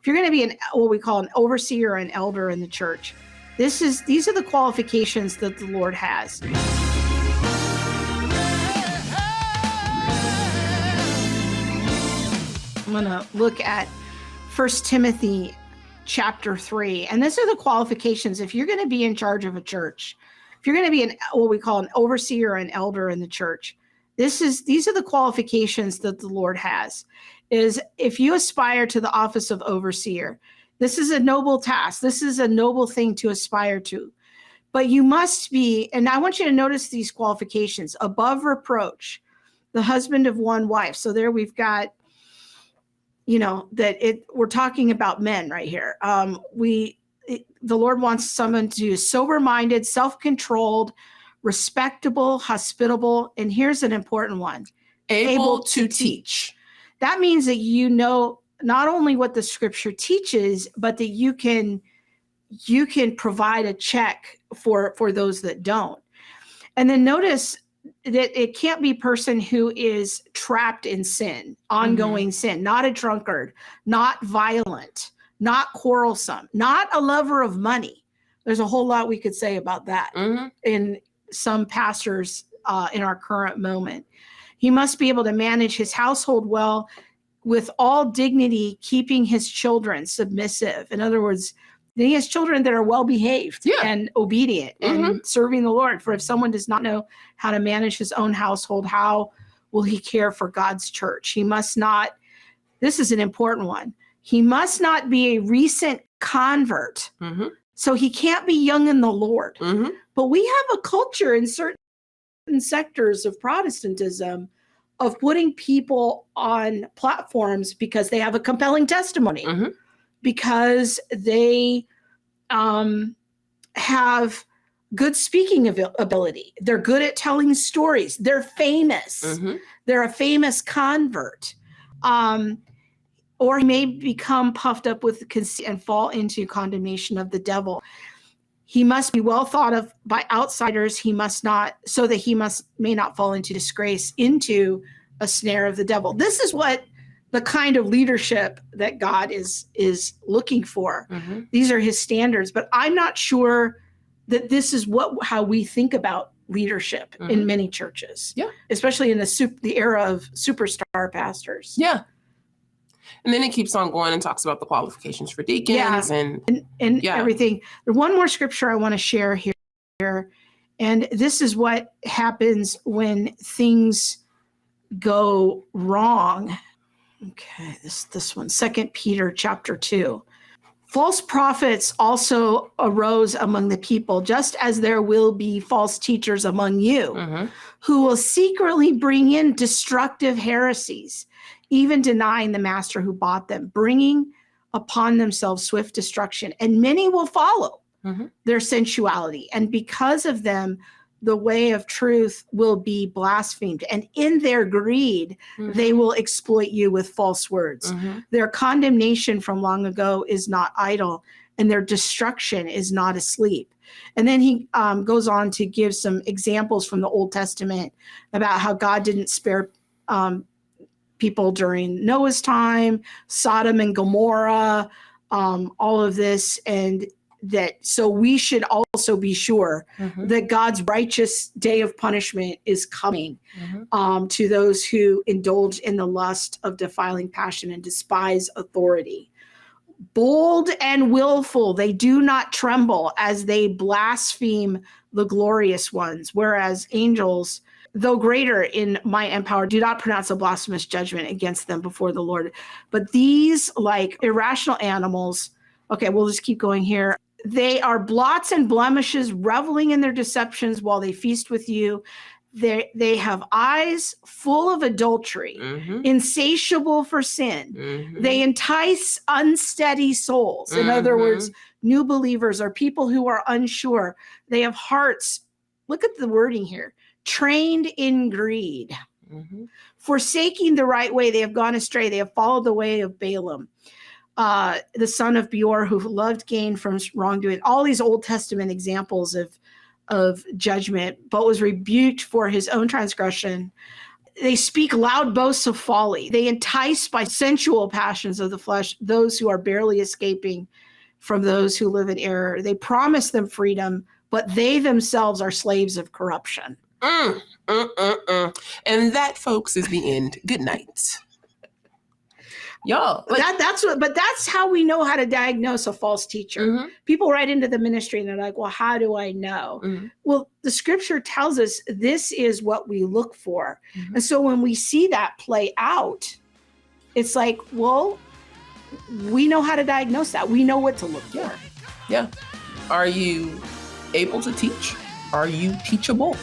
if you're going to be what we call an overseer or an elder in the church, these are the qualifications that the Lord has. I'm going to look at 1 Timothy chapter 3. And these are the qualifications. If you're going to be in charge of a church, if you're going to be what we call an overseer or an elder in the church, these are the qualifications that the Lord has. Is if you aspire to the office of overseer, this is a noble task. This is a noble thing to aspire to. But you must be, and I want you to notice these qualifications: above reproach, the husband of one wife. So there we've got, we're talking about men right here. The Lord wants someone to be sober-minded, self-controlled, respectable, hospitable, and here's an important one: able to teach. That means that you know not only what the scripture teaches, but that you can provide a check for those that don't. And then notice that it can't be a person who is trapped in sin, ongoing sin, not a drunkard, not violent, not quarrelsome, not a lover of money. There's a whole lot we could say about that in some pastors in our current moment. He must be able to manage his household well with all dignity, keeping his children submissive. In other words, he has children that are well-behaved and obedient and serving the Lord. For if someone does not know how to manage his own household, how will he care for God's church? He must not, this is an important one, he must not be a recent convert. So he can't be young in the Lord. But we have a culture in certain sectors of Protestantism of putting people on platforms because they have a compelling testimony, because they have good speaking ability. They're good at telling stories. They're famous. They're a famous convert. Or he may become puffed up with conceit and fall into condemnation of the devil. He must be well thought of by outsiders. He must not, so that he may not fall into disgrace, into a snare of the devil. This is what the kind of leadership that God is looking for. These are his standards, but I'm not sure that this is how we think about leadership in many churches. Especially in the era of superstar pastors. And then it keeps on going and talks about the qualifications for deacons and everything. There's one more scripture I want to share here. And this is what happens when things go wrong. Okay, this one, 2 Peter chapter 2. False prophets also arose among the people, just as there will be false teachers among you, who will secretly bring in destructive heresies, even denying the master who bought them, bringing upon themselves swift destruction. And many will follow their sensuality. And because of them, the way of truth will be blasphemed. And in their greed, they will exploit you with false words. Their condemnation from long ago is not idle, and their destruction is not asleep. And then he goes on to give some examples from the Old Testament about how God didn't spare people during Noah's time, Sodom and Gomorrah, all of this. And so we should also be sure that God's righteous day of punishment is coming to those who indulge in the lust of defiling passion and despise authority. Bold and willful, they do not tremble as they blaspheme the glorious ones, whereas angels, though greater in might and power, do not pronounce a blasphemous judgment against them before the Lord. But these, like irrational animals, okay, we'll just keep going here. They are blots and blemishes, reveling in their deceptions while they feast with you. They have eyes full of adultery, insatiable for sin. They entice unsteady souls. In other words, new believers are people who are unsure. They have hearts, look at the wording here, trained in greed. Forsaking the right way, they have gone astray. They have followed the way of Balaam, the son of Beor, who loved gain from wrongdoing. All these Old Testament examples of judgment, but was rebuked for his own transgression. They speak loud boasts of folly. They entice by sensual passions of the flesh those who are barely escaping from those who live in error. They promise them freedom, but they themselves are slaves of corruption. And that, folks, is the end. Good night. Y'all. That's how we know how to diagnose a false teacher. Mm-hmm. People write into the ministry and they're like, well, how do I know? Mm-hmm. Well, the scripture tells us this is what we look for. Mm-hmm. And so when we see that play out, it's like, well, we know how to diagnose that. We know what to look for. Yeah. Are you able to teach? Are you teachable?